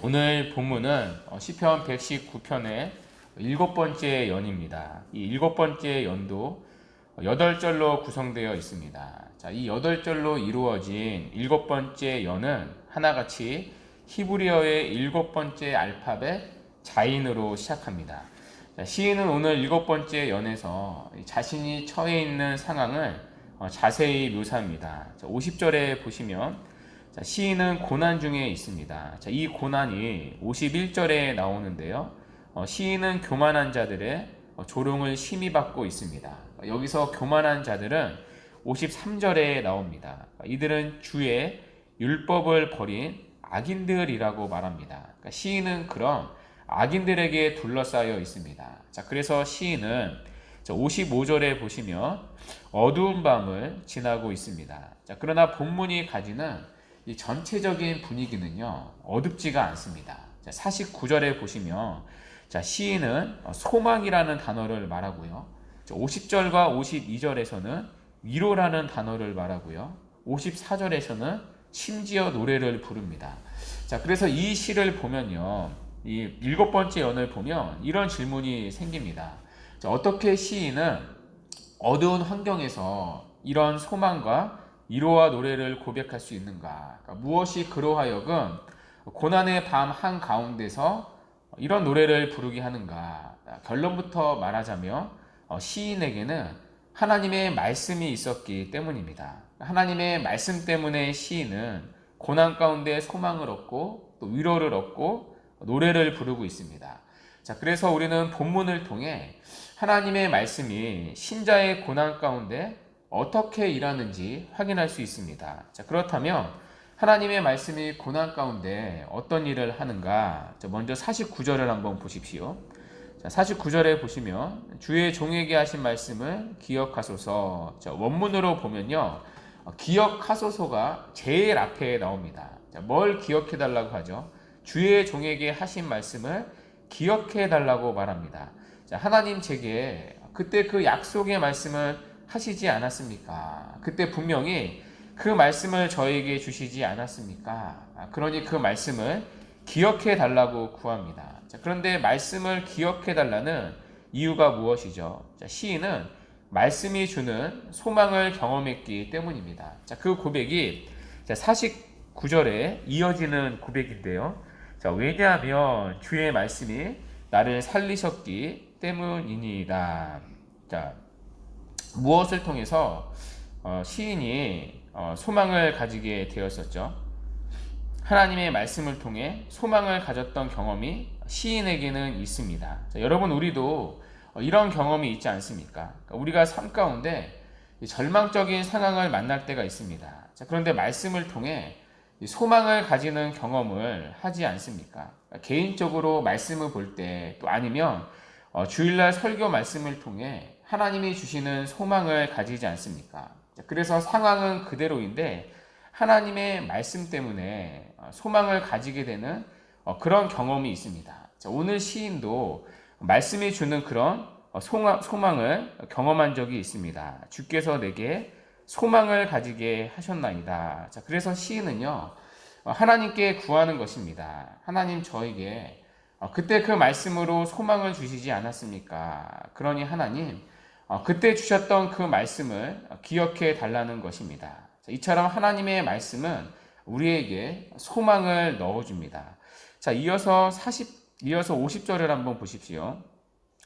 오늘 본문은 시편 119편의 7번째 연입니다. 이 7번째 연도 8절로 구성되어 있습니다. 자, 이 8절로 이루어진 7번째 연은 하나같이 히브리어의 7번째 알파벳 자인으로 시작합니다. 자, 시인은 오늘 7번째 연에서 자신이 처해 있는 상황을 자세히 묘사합니다. 자, 50절에 보시면 시인은 고난 중에 있습니다. 자, 이 고난이 51절에 나오는데요. 시인은 교만한 자들의 조롱을 심히 받고 있습니다. 여기서 교만한 자들은 53절에 나옵니다. 이들은 주의 율법을 버린 악인들이라고 말합니다. 그러니까 시인은 그런 악인들에게 둘러싸여 있습니다. 자, 그래서 시인은 55절에 보시면 어두운 밤을 지나고 있습니다. 자, 그러나 본문이 가지는 이 전체적인 분위기는요, 어둡지가 않습니다. 자, 49절에 보시면 시인은 소망이라는 단어를 말하고요. 50절과 52절에서는 위로라는 단어를 말하고요. 54절에서는 심지어 노래를 부릅니다. 자, 그래서 이 시를 보면요, 이 7번째 연을 보면 이런 질문이 생깁니다. 자, 어떻게 시인은 어두운 환경에서 이런 소망과 위로와 노래를 고백할 수 있는가? 그러니까 무엇이 그로 하여금 고난의 밤 한가운데서 이런 노래를 부르게 하는가? 결론부터 말하자면 시인에게는 하나님의 말씀이 있었기 때문입니다. 하나님의 말씀 때문에 시인은 고난 가운데 소망을 얻고 또 위로를 얻고 노래를 부르고 있습니다. 자, 그래서 우리는 본문을 통해 하나님의 말씀이 신자의 고난 가운데 어떻게 일하는지 확인할 수 있습니다. 자, 그렇다면 하나님의 말씀이 고난 가운데 어떤 일을 하는가? 자, 먼저 49절을 한번 보십시오. 자, 49절에 보시면 주의 종에게 하신 말씀을 기억하소서. 자, 원문으로 보면요, 기억하소서가 제일 앞에 나옵니다. 자, 뭘 기억해 달라고 하죠? 주의 종에게 하신 말씀을 기억해 달라고 말합니다. 자, 하나님 제게 그때 그 약속의 말씀을 하시지 않았습니까? 그때 분명히 그 말씀을 저에게 주시지 않았습니까? 그러니 그 말씀을 기억해 달라고 구합니다. 자, 그런데 말씀을 기억해 달라는 이유가 무엇이죠? 자, 시인은 말씀이 주는 소망을 경험했기 때문입니다. 자, 그 고백이 49절에 이어지는 고백인데요. 자, 왜냐하면 주의 말씀이 나를 살리셨기 때문이니이다. 자, 무엇을 통해서 시인이 소망을 가지게 되었었죠? 하나님의 말씀을 통해 소망을 가졌던 경험이 시인에게는 있습니다. 자, 여러분, 우리도 이런 경험이 있지 않습니까? 우리가 삶 가운데 절망적인 상황을 만날 때가 있습니다. 자, 그런데 말씀을 통해 소망을 가지는 경험을 하지 않습니까? 개인적으로 말씀을 볼 때, 또 아니면 주일날 설교 말씀을 통해 하나님이 주시는 소망을 가지지 않습니까? 그래서 상황은 그대로인데 하나님의 말씀 때문에 소망을 가지게 되는 그런 경험이 있습니다. 오늘 시인도 말씀이 주는 그런 소망을 경험한 적이 있습니다. 주께서 내게 소망을 가지게 하셨나이다. 그래서 시인은요, 하나님께 구하는 것입니다. 하나님, 저에게 그때 그 말씀으로 소망을 주시지 않았습니까? 그러니 하나님, 그때 주셨던 그 말씀을 기억해 달라는 것입니다. 이처럼 하나님의 말씀은 우리에게 소망을 넣어줍니다. 자, 이어서 50절을 한번 보십시오.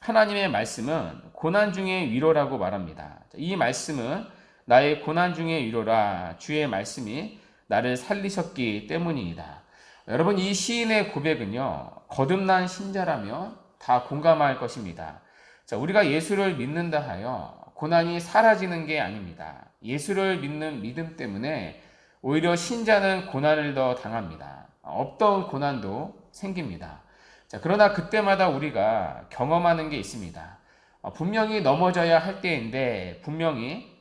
하나님의 말씀은 고난 중의 위로라고 말합니다. 이 말씀은 나의 고난 중의 위로라. 주의 말씀이 나를 살리셨기 때문이다. 여러분, 이 시인의 고백은요, 거듭난 신자라면 다 공감할 것입니다. 자, 우리가 예수를 믿는다 하여 고난이 사라지는 게 아닙니다. 예수를 믿는 믿음 때문에 오히려 신자는 고난을 더 당합니다. 없던 고난도 생깁니다. 자, 그러나 그때마다 우리가 경험하는 게 있습니다. 분명히 넘어져야 할 때인데, 분명히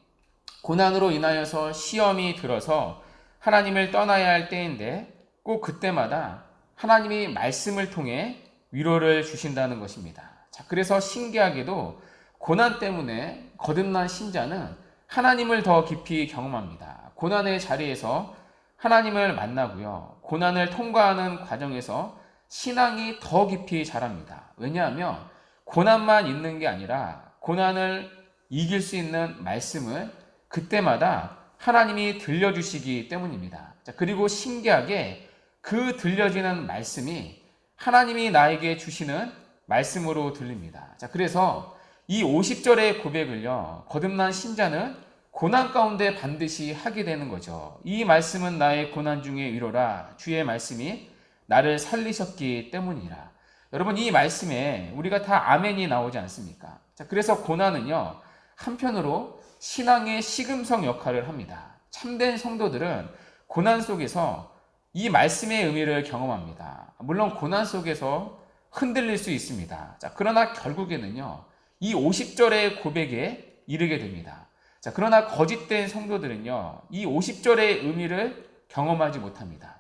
고난으로 인하여서 시험이 들어서 하나님을 떠나야 할 때인데, 꼭 그때마다 하나님이 말씀을 통해 위로를 주신다는 것입니다. 자, 그래서 신기하게도 고난 때문에 거듭난 신자는 하나님을 더 깊이 경험합니다. 고난의 자리에서 하나님을 만나고요. 고난을 통과하는 과정에서 신앙이 더 깊이 자랍니다. 왜냐하면 고난만 있는 게 아니라 고난을 이길 수 있는 말씀을 그때마다 하나님이 들려주시기 때문입니다. 자, 그리고 신기하게 그 들려지는 말씀이 하나님이 나에게 주시는 말씀으로 들립니다. 자, 그래서 이 50절의 고백을요, 거듭난 신자는 고난 가운데 반드시 하게 되는 거죠. 이 말씀은 나의 고난 중에 위로라. 주의 말씀이 나를 살리셨기 때문이라. 여러분, 이 말씀에 우리가 다 아멘이 나오지 않습니까? 자, 그래서 고난은요, 한편으로 신앙의 시금석 역할을 합니다. 참된 성도들은 고난 속에서 이 말씀의 의미를 경험합니다. 물론 고난 속에서 흔들릴 수 있습니다. 자, 그러나 결국에는요, 이 50절의 고백에 이르게 됩니다. 자, 그러나 거짓된 성도들은요, 이 50절의 의미를 경험하지 못합니다.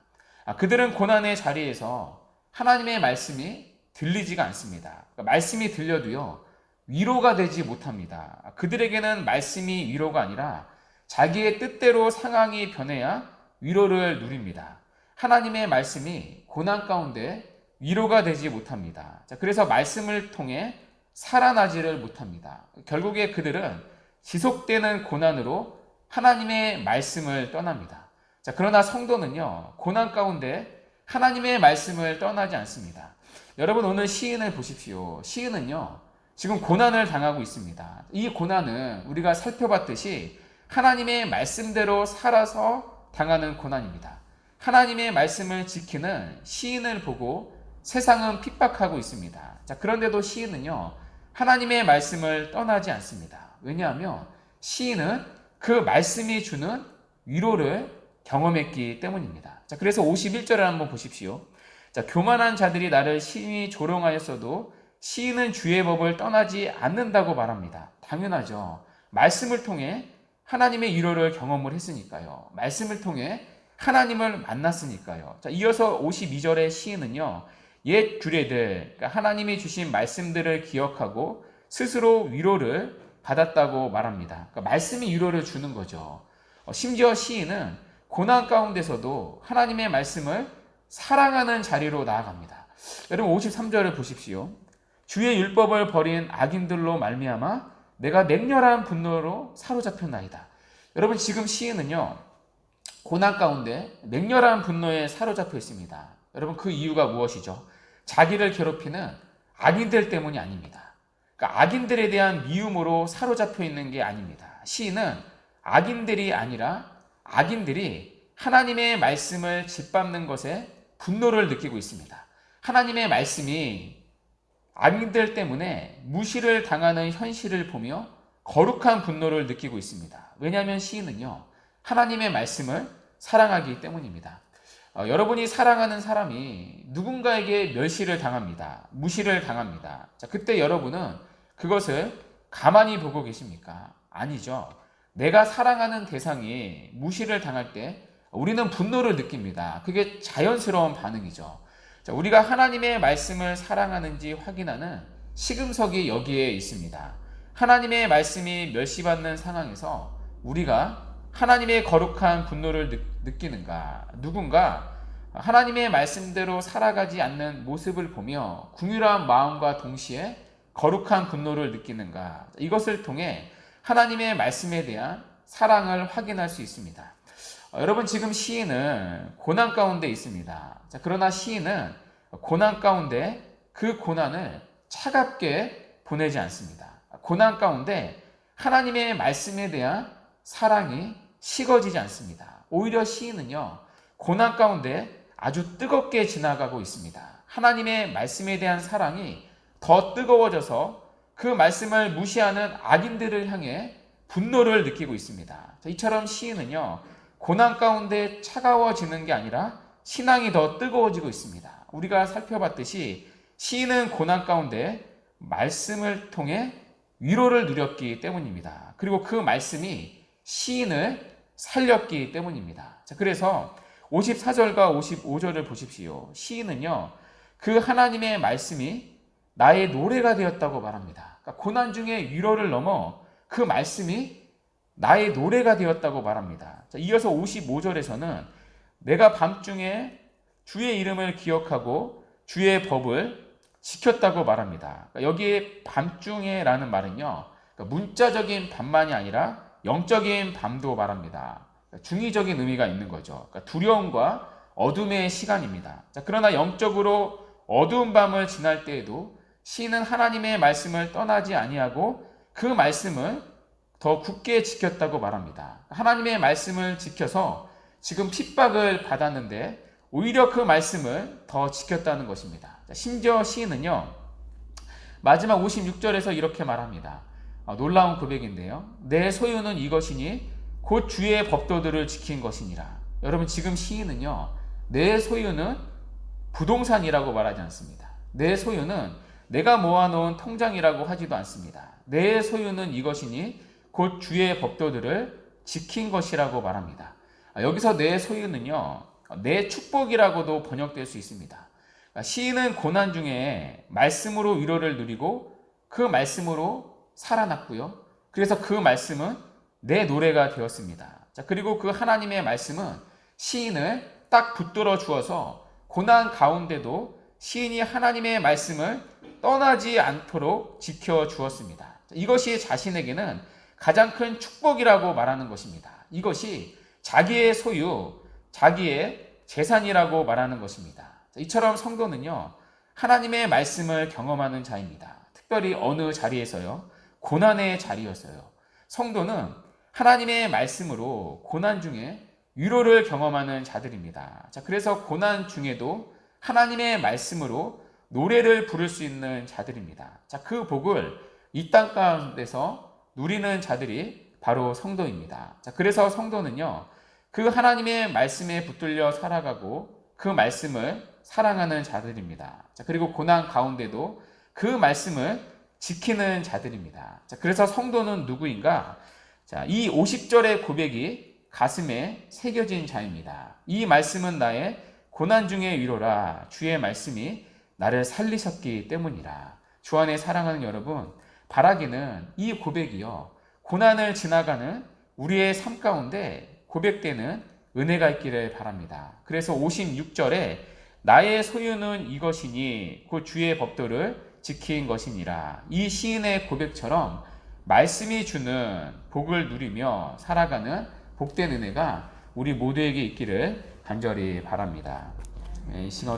그들은 고난의 자리에서 하나님의 말씀이 들리지가 않습니다. 그러니까 말씀이 들려도요, 위로가 되지 못합니다. 그들에게는 말씀이 위로가 아니라 자기의 뜻대로 상황이 변해야 위로를 누립니다. 하나님의 말씀이 고난 가운데 위로가 되지 못합니다. 자, 그래서 말씀을 통해 살아나지를 못합니다. 결국에 그들은 지속되는 고난으로 하나님의 말씀을 떠납니다. 자, 그러나 성도는요, 고난 가운데 하나님의 말씀을 떠나지 않습니다. 여러분, 오늘 시인을 보십시오. 시인은요, 지금 고난을 당하고 있습니다. 이 고난은 우리가 살펴봤듯이 하나님의 말씀대로 살아서 당하는 고난입니다. 하나님의 말씀을 지키는 시인을 보고 세상은 핍박하고 있습니다. 자, 그런데도 시인은요, 하나님의 말씀을 떠나지 않습니다. 왜냐하면 시인은 그 말씀이 주는 위로를 경험했기 때문입니다. 자, 그래서 51절을 한번 보십시오. 자, 교만한 자들이 나를 심히 조롱하였어도 시인은 주의 법을 떠나지 않는다고 말합니다. 당연하죠. 말씀을 통해 하나님의 위로를 경험을 했으니까요. 말씀을 통해 하나님을 만났으니까요. 자, 이어서 52절의 시인은요, 옛 규례들, 그러니까 하나님이 주신 말씀들을 기억하고 스스로 위로를 받았다고 말합니다. 그러니까 말씀이 위로를 주는 거죠. 심지어 시인은 고난 가운데서도 하나님의 말씀을 사랑하는 자리로 나아갑니다. 여러분, 53절을 보십시오. 주의 율법을 버린 악인들로 말미암아 내가 맹렬한 분노로 사로잡혔나이다. 여러분, 지금 시인은요, 고난 가운데 맹렬한 분노에 사로잡혀 있습니다. 여러분, 그 이유가 무엇이죠? 자기를 괴롭히는 악인들 때문이 아닙니다. 그러니까 악인들에 대한 미움으로 사로잡혀 있는 게 아닙니다. 시인은 악인들이 아니라 악인들이 하나님의 말씀을 짓밟는 것에 분노를 느끼고 있습니다. 하나님의 말씀이 악인들 때문에 무시를 당하는 현실을 보며 거룩한 분노를 느끼고 있습니다. 왜냐하면 시인은요, 하나님의 말씀을 사랑하기 때문입니다. 여러분이 사랑하는 사람이 누군가에게 멸시를 당합니다. 무시를 당합니다. 자, 그때 여러분은 그것을 가만히 보고 계십니까? 아니죠. 내가 사랑하는 대상이 무시를 당할 때 우리는 분노를 느낍니다. 그게 자연스러운 반응이죠. 자, 우리가 하나님의 말씀을 사랑하는지 확인하는 시금석이 여기에 있습니다. 하나님의 말씀이 멸시받는 상황에서 우리가 하나님의 거룩한 분노를 느끼는가? 누군가 하나님의 말씀대로 살아가지 않는 모습을 보며 궁휼한 마음과 동시에 거룩한 분노를 느끼는가? 이것을 통해 하나님의 말씀에 대한 사랑을 확인할 수 있습니다. 여러분, 지금 시인은 고난 가운데 있습니다. 자, 그러나 시인은 고난 가운데 그 고난을 차갑게 보내지 않습니다. 고난 가운데 하나님의 말씀에 대한 사랑이 식어지지 않습니다. 오히려 시인은요, 고난 가운데 아주 뜨겁게 지나가고 있습니다. 하나님의 말씀에 대한 사랑이 더 뜨거워져서 그 말씀을 무시하는 악인들을 향해 분노를 느끼고 있습니다. 이처럼 시인은요, 고난 가운데 차가워지는 게 아니라 신앙이 더 뜨거워지고 있습니다. 우리가 살펴봤듯이 시인은 고난 가운데 말씀을 통해 위로를 누렸기 때문입니다. 그리고 그 말씀이 시인을 살렸기 때문입니다. 자, 그래서 54절과 55절을 보십시오. 시인은요, 그 하나님의 말씀이 나의 노래가 되었다고 말합니다. 그러니까 고난 중에 위로를 넘어 그 말씀이 나의 노래가 되었다고 말합니다. 자, 이어서 55절에서는 내가 밤중에 주의 이름을 기억하고 주의 법을 지켰다고 말합니다. 여기에 밤중에라는 말은요, 문자적인 밤만이 아니라 영적인 밤도 말합니다. 중의적인 의미가 있는 거죠. 두려움과 어둠의 시간입니다. 그러나 영적으로 어두운 밤을 지날 때에도 시인은 하나님의 말씀을 떠나지 아니하고 그 말씀을 더 굳게 지켰다고 말합니다. 하나님의 말씀을 지켜서 지금 핍박을 받았는데 오히려 그 말씀을 더 지켰다는 것입니다. 심지어 시인은요, 마지막 56절에서 이렇게 말합니다. 놀라운 고백인데요. 내 소유는 이것이니 곧 주의 법도들을 지킨 것이니라. 여러분, 지금 시인은요, 내 소유는 부동산이라고 말하지 않습니다. 내 소유는 내가 모아놓은 통장이라고 하지도 않습니다. 내 소유는 이것이니 곧 주의 법도들을 지킨 것이라고 말합니다. 여기서 내 소유는요, 내 축복이라고도 번역될 수 있습니다. 시인은 고난 중에 말씀으로 위로를 누리고 그 말씀으로 살아났고요. 그래서 그 말씀은 내 노래가 되었습니다. 그리고 그 하나님의 말씀은 시인을 딱 붙들어 주어서 고난 가운데도 시인이 하나님의 말씀을 떠나지 않도록 지켜 주었습니다. 이것이 자신에게는 가장 큰 축복이라고 말하는 것입니다. 이것이 자기의 소유, 자기의 재산이라고 말하는 것입니다. 이처럼 성도는요, 하나님의 말씀을 경험하는 자입니다. 특별히 어느 자리에서요, 고난의 자리였어요. 성도는 하나님의 말씀으로 고난 중에 위로를 경험하는 자들입니다. 그래서 고난 중에도 하나님의 말씀으로 노래를 부를 수 있는 자들입니다. 그 복을 이 땅 가운데서 누리는 자들이 바로 성도입니다. 그래서 성도는요, 그 하나님의 말씀에 붙들려 살아가고 그 말씀을 사랑하는 자들입니다. 그리고 고난 가운데도 그 말씀을 지키는 자들입니다. 그래서 성도는 누구인가? 이 50절의 고백이 가슴에 새겨진 자입니다. 이 말씀은 나의 고난 중의 위로라. 주의 말씀이 나를 살리셨기 때문이라. 주 안에 사랑하는 여러분, 바라기는 이 고백이요, 고난을 지나가는 우리의 삶 가운데 고백되는 은혜가 있기를 바랍니다. 그래서 56절에 나의 소유는 이것이니 곧 주의 법도를 지킨 것이니라. 이 시인의 고백처럼 말씀이 주는 복을 누리며 살아가는 복된 은혜가 우리 모두에게 있기를 간절히 바랍니다. 이 시간으로